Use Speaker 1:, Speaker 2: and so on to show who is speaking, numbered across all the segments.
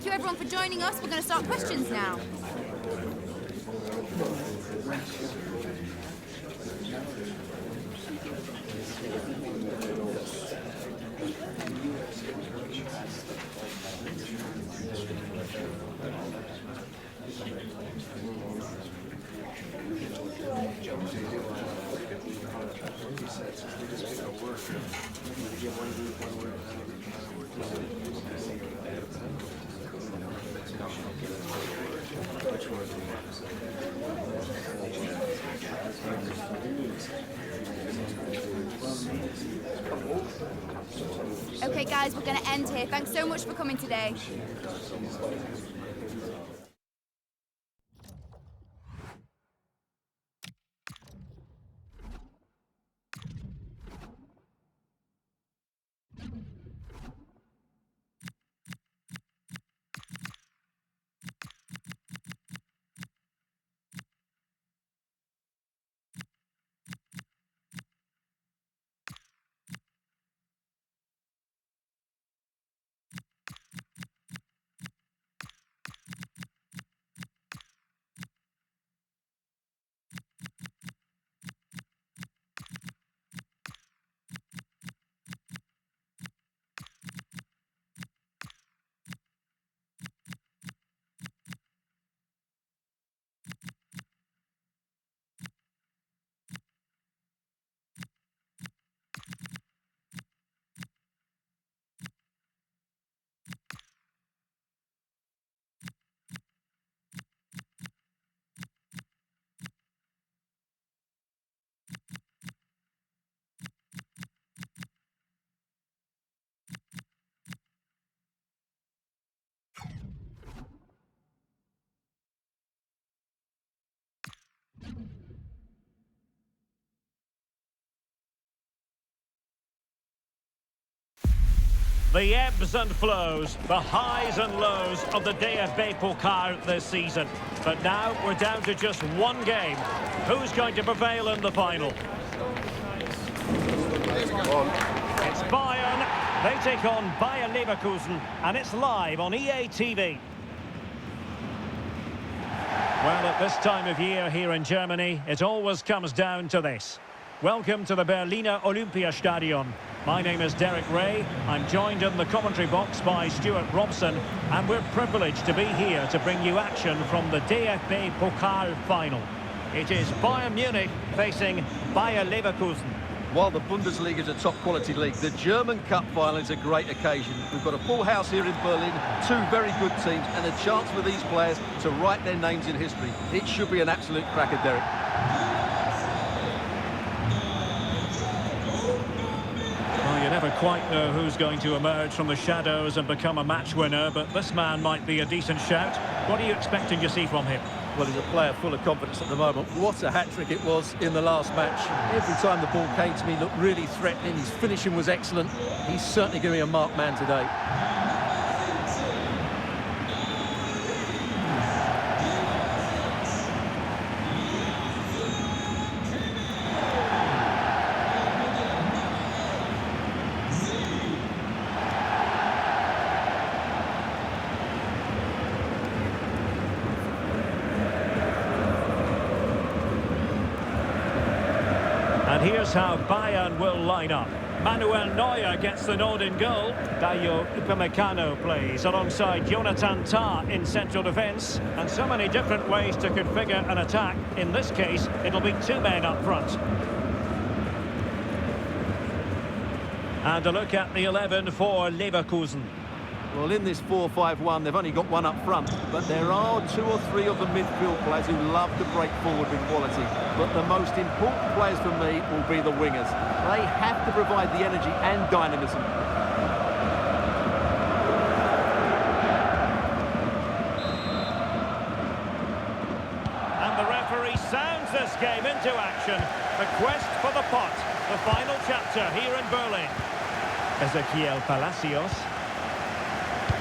Speaker 1: Thank you everyone for joining us. We're going to start questions now. Okay guys, we're going to end here. Thanks so much for coming today.
Speaker 2: The ebbs and flows, the highs and lows of the DFB Pokal this season. But now we're down to just one game. Who's going to prevail in the final? It's Bayern. They take on Bayern Leverkusen, and it's live on EA TV. Well, at this time of year here in Germany, it always comes down to this. Welcome to the Berliner Olympiastadion. My name is Derek Ray. I'm joined in the commentary box by Stuart Robson, and we're privileged to be here to bring you action from the DFB Pokal Final. It is Bayern Munich facing Bayer Leverkusen.
Speaker 3: While the Bundesliga is a top-quality league, the German Cup Final is a great occasion. We've got a full house here in Berlin, two very good teams, and a chance for these players to write their names in history. It should be an absolute cracker, Derek.
Speaker 2: Well, you never quite know who's going to emerge from the shadows and become a match winner, but this man might be a decent shout. What are you expecting to see from him?
Speaker 3: Well, he's a player full of confidence at the moment. What a hat-trick it was in the last match. Every time the ball came to me, he looked really threatening. His finishing was excellent. He's certainly going to be a marked man today.
Speaker 2: And here's how Bayern will line up. Manuel Neuer gets the nod in goal. Dayo Upamecano plays alongside Jonathan Tah in central defence. And so many different ways to configure an attack. In this case, it'll be two men up front. And a look at the 11 for Leverkusen.
Speaker 3: Well, in this 4-5-1, they've only got one up front, but there are two or three of the midfield players who love to break forward with quality. But the most important players for me will be the wingers. They have to provide the energy and dynamism.
Speaker 2: And the referee sounds this game into action. The quest for the pot, the final chapter here in Berlin. Ezequiel Palacios.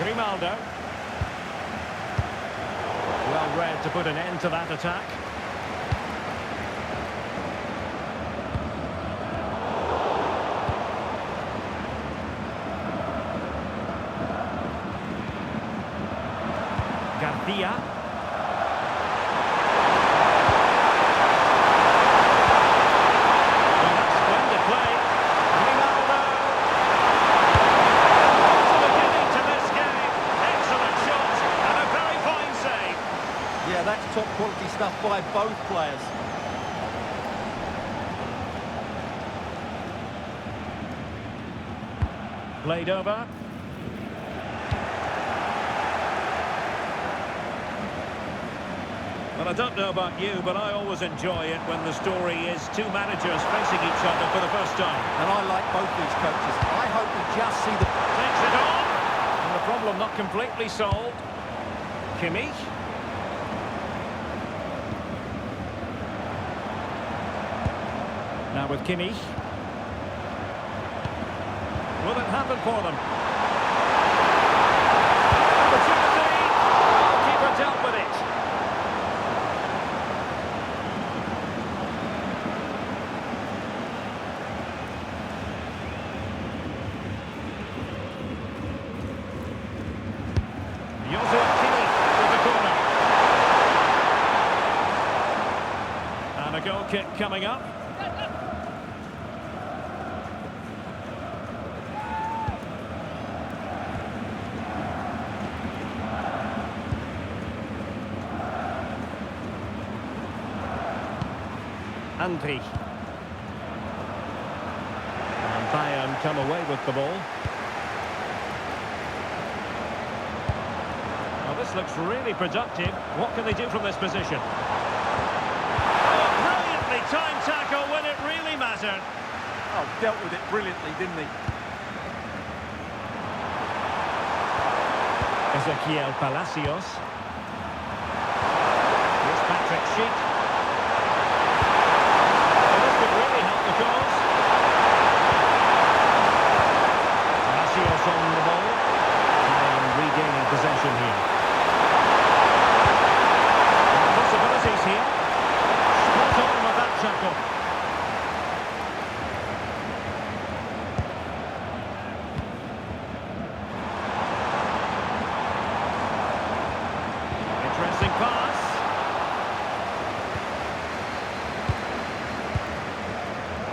Speaker 2: Grimaldo. Well read to put an end to that attack. Garcia. Well, that's splendid play. Ronaldo. To the beginning to this game. Excellent shot and a very fine save.
Speaker 3: Yeah, that's top quality stuff by both players.
Speaker 2: Played over. Well, I don't know about you, but I always enjoy it when the story is two managers facing each other for the first time.
Speaker 3: And I like both these coaches. I hope we just see the...
Speaker 2: Takes it on. And the problem not completely solved. Kimmich. Now with Kimmich. Will it happen for them? Opportunity! Keeper dealt with it. Joseph Kimmich to the corner. And a goal kick coming up. Andri. And Bayern come away with the ball. Well, this looks really productive. What can they do from this position? Oh, brilliantly timed tackle when it really mattered.
Speaker 3: Oh, dealt with it brilliantly, didn't he?
Speaker 2: Ezequiel Palacios. Here's Patrick Schick. Palacios on the ball and regaining possession here. Possibilities here. Spot on with that tackle. Interesting pass.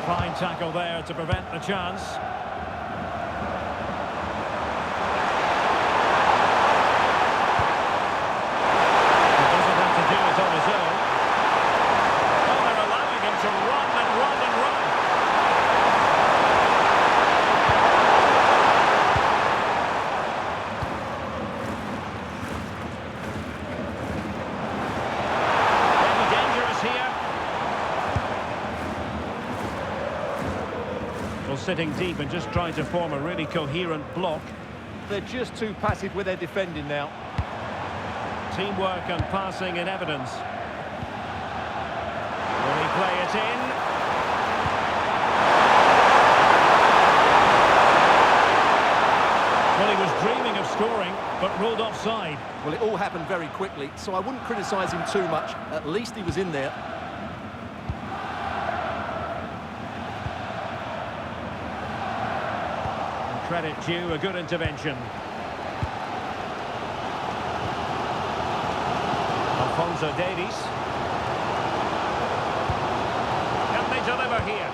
Speaker 2: Fine tackle there to prevent the chance. He doesn't have to do it on his own. Oh, they're allowing him to run and run and run. Maybe dangerous here. Well, sitting deep and just trying to form a really coherent block.
Speaker 3: They're just too passive with their defending now.
Speaker 2: Teamwork and passing in evidence. Will he play it in? Well, he was dreaming of scoring, but ruled offside.
Speaker 3: Well, it all happened very quickly, so I wouldn't criticise him too much. At least he was in there.
Speaker 2: Credit due, a good intervention. Alphonso Davies. Can they deliver here?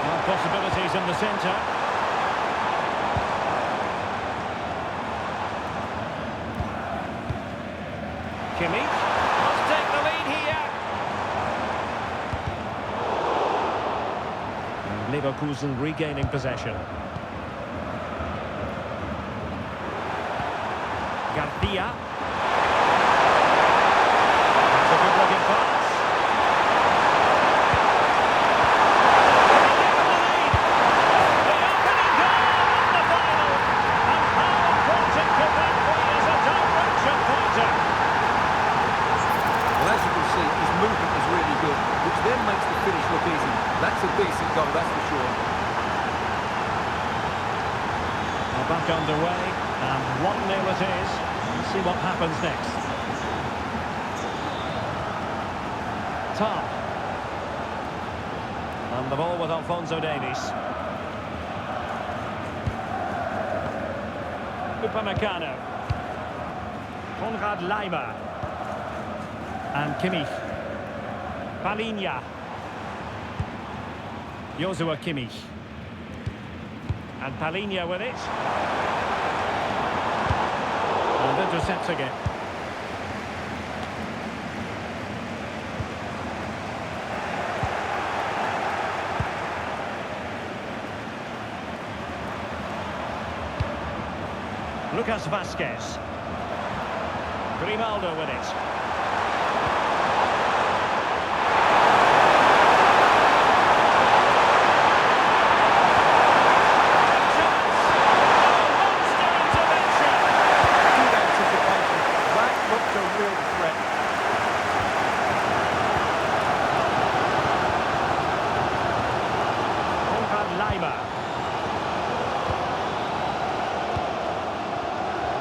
Speaker 2: Well, possibilities in the centre. Kimmich must take the lead here. Leverkusen regaining possession. Garcia. That's a good-looking pass. The opening goal in the final. And how important could that be as a direction pointer?
Speaker 3: Well, as you can see, his movement is really good, which then makes the finish look easy. That's a decent goal, that's for sure.
Speaker 2: Well, back underway, and 1-0 it is. Let's see what happens next. Tom. And the ball with Alphonso Davies. Upamecano. Konrad Laimer. And Kimmich. Palinha. Joshua Kimmich. And Palinha with it. And intercepts again. Lucas Vazquez. Grimaldo with it.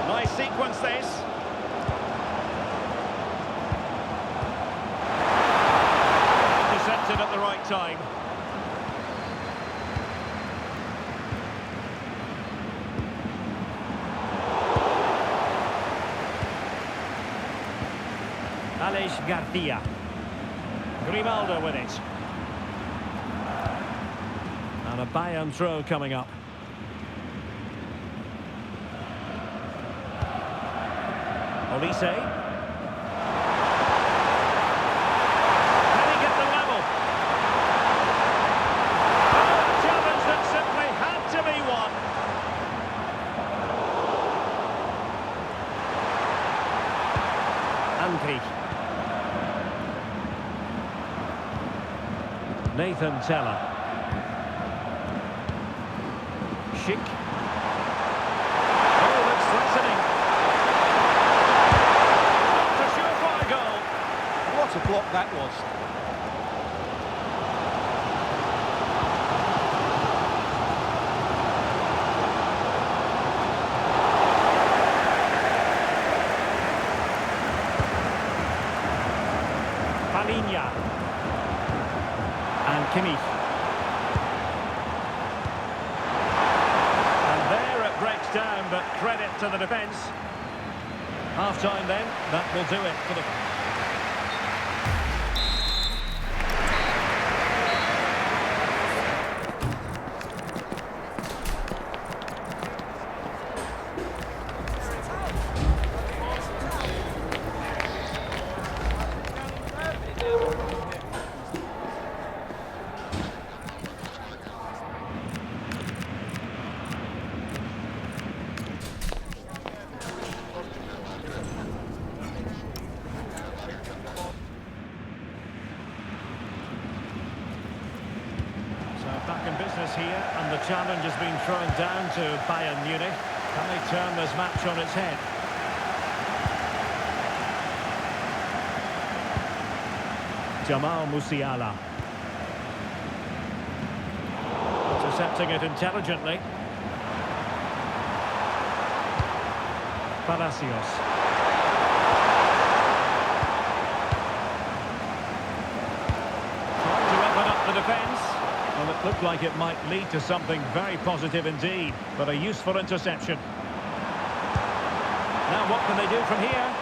Speaker 2: Nice sequence this. Intercepted at the right time. Aleix Garcia. Grimaldo with it. And a Bayern throw coming up. Olise. Can he get the level? Oh, a challenge that simply had to be won. Ankri. Nathan Teller. Schick. Oh, that's threatening.
Speaker 3: What a block that was.
Speaker 2: Palinha. And Kimmich. And there it breaks down, but credit to the defence. Half-time then, that will do it for the... Back in business here, and the challenge has been thrown down to Bayern Munich. Can they turn this match on its head? Jamal Musiala. Intercepting it intelligently. Palacios. Trying to open up the defence. Well, it looked like it might lead to something very positive indeed, but a useful interception. Now what can they do from here?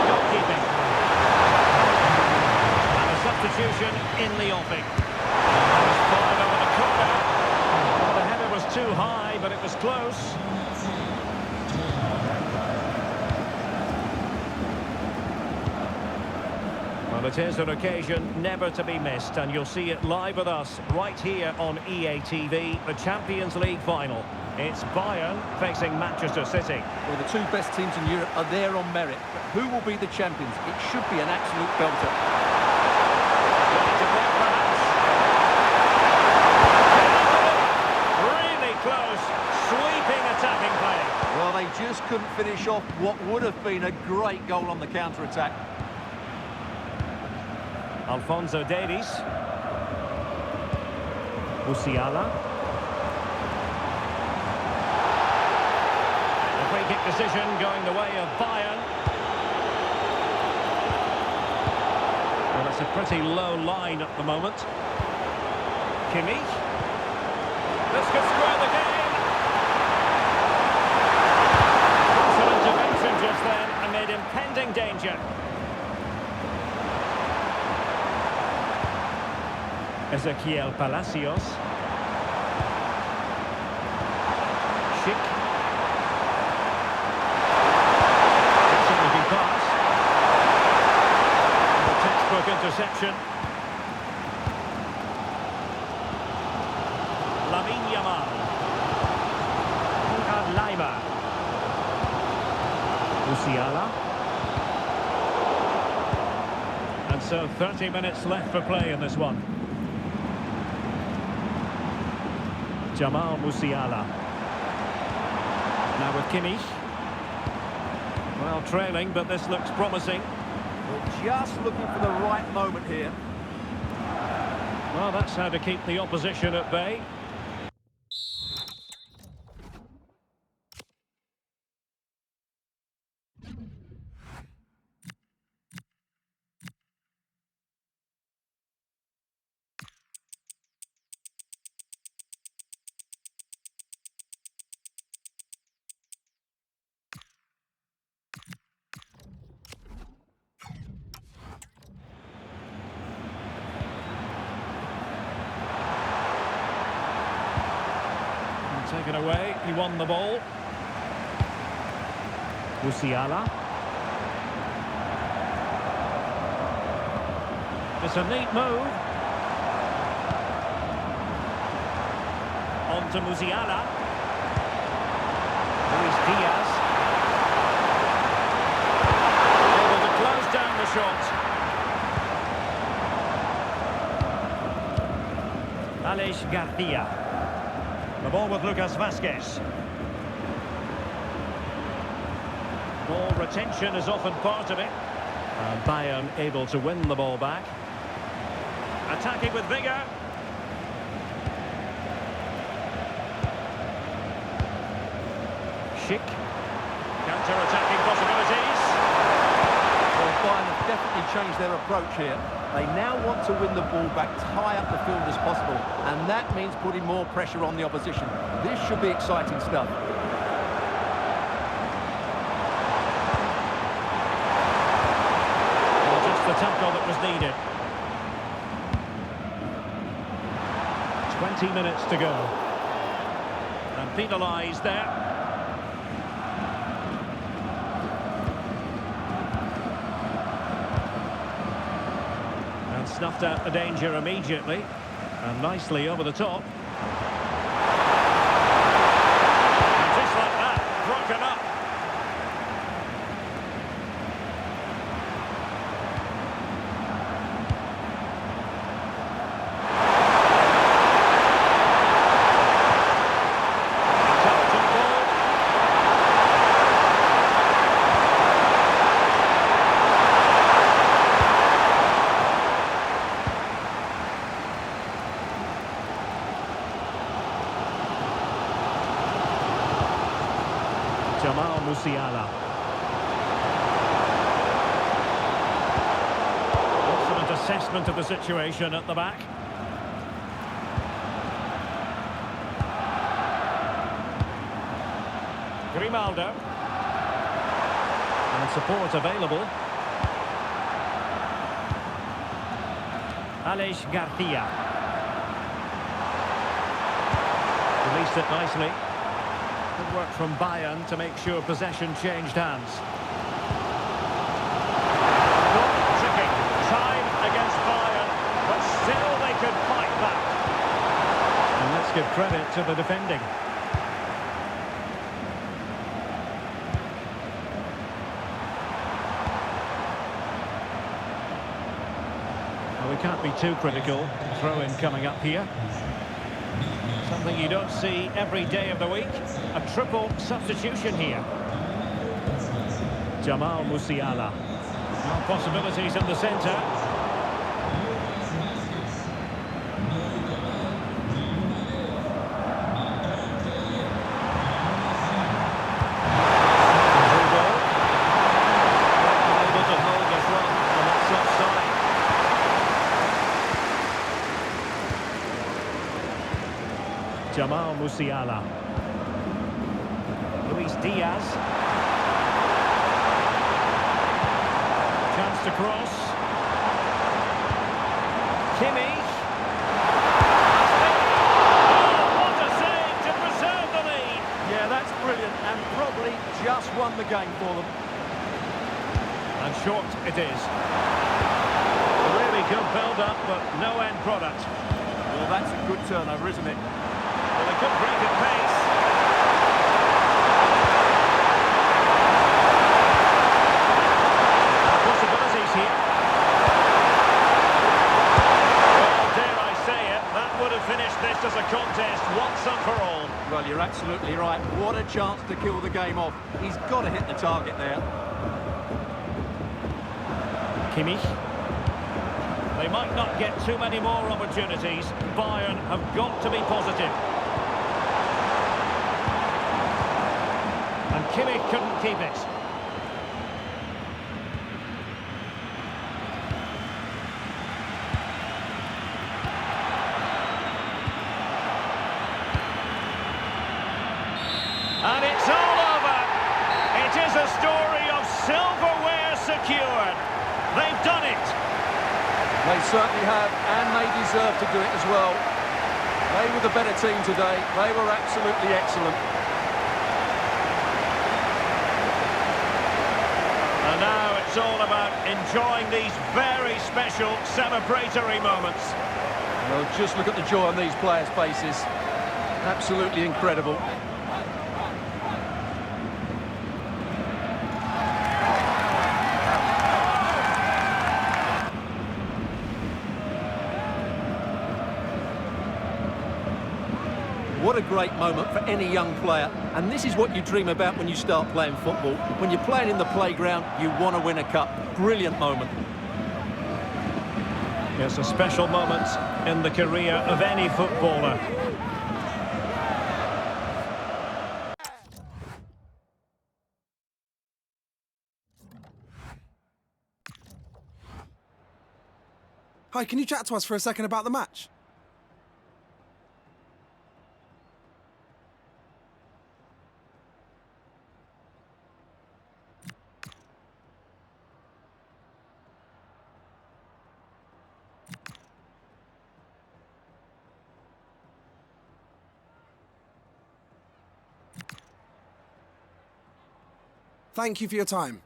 Speaker 2: Goalkeeping. And a substitution in the offing. That was fired over the corner. Well, the header was too high, but it was close. Well, it is an occasion never to be missed, and you'll see it live with us right here on EA TV, the Champions League final. It's Bayern facing Manchester City.
Speaker 3: Well, the two best teams in Europe are there on merit, but who will be the champions? It should be an absolute belter.
Speaker 2: Really close, sweeping attacking play.
Speaker 3: Well, they just couldn't finish off what would have been a great goal on the counter-attack.
Speaker 2: Alphonso Davies. Musiala. The free-kick decision going the way of Bayern. Well, it's It's a pretty low line at the moment. Kimmich. This could square the game. Excellent intervention just then amid impending danger. Ezequiel Palacios. Schick. Excellent looking pass. A textbook interception. Lamine Yamal. Konrad Leiber. Musiala. And so 30 minutes left for play in this one. Jamal Musiala. Now with Kimmich. Well, trailing, but this looks promising.
Speaker 3: They're just looking for the right moment here.
Speaker 2: Well, that's how to keep the opposition at bay. Taken away, he won the ball. Musiala. It's a neat move. On to Musiala. Luis Diaz. Able to close down the shot. Aleix Garcia. The ball with Lucas Vazquez. Ball retention is often part of it. And Bayern able to win the ball back. Attacking with vigour. Schick. Counter-attacking possibilities.
Speaker 3: Well, Bayern have definitely changed their approach here. They now want to win the ball back as high up the field as possible, and that means putting more pressure on the opposition. This should be exciting stuff.
Speaker 2: Well, just the tackle that was needed. 20 minutes to go. And penalised there. Snuffed out the danger immediately, and nicely over the top. And just like that, broken up. Intelligent ball. Jamal Musiala. Excellent assessment of the situation at the back. Grimaldo. And support available. Aleix Garcia. Released it nicely. Good work from Bayern to make sure possession changed hands. Tricky. Time against Bayern, but still they could fight back. And let's give credit to the defending. Well, we can't be too critical. Throw-in coming up here. Something you don't see every day of the week. A triple substitution here. Jamal Musiala. Now possibilities in the centre. Able to hold this one, and that's offside. Jamal Musiala. Luis Diaz. Chance to cross. Kimmich. Oh, what a save to preserve the lead.
Speaker 3: Yeah, that's brilliant and probably just won the game for them.
Speaker 2: And short it is. A really good build-up, but no end product.
Speaker 3: Well, that's a good turnover, isn't it?
Speaker 2: Well, a good break of pace. Possibilities here. Well, dare I say it, that would have finished this as a contest once and for all.
Speaker 3: Well, you're absolutely right. What a chance to kill the game off. He's got to hit the target there.
Speaker 2: Kimmich. They might not get too many more opportunities. Bayern have got to be positive. And Kimmich couldn't keep it. And it's all over. It is a story of silverware secured. They've done it.
Speaker 3: They certainly have, and they deserve to do it as well. They were the better team today. They were absolutely excellent.
Speaker 2: And now it's all about enjoying these very special celebratory moments.
Speaker 3: Well, just look at the joy on these players' faces. Absolutely incredible. What a great moment for any young player. And this is what you dream about when you start playing football. When you're playing in the playground, you want to win a cup. Brilliant moment.
Speaker 2: It's a special moment in the career of any footballer.
Speaker 4: Hi, can you chat to us for a second about the match? Thank you for your time.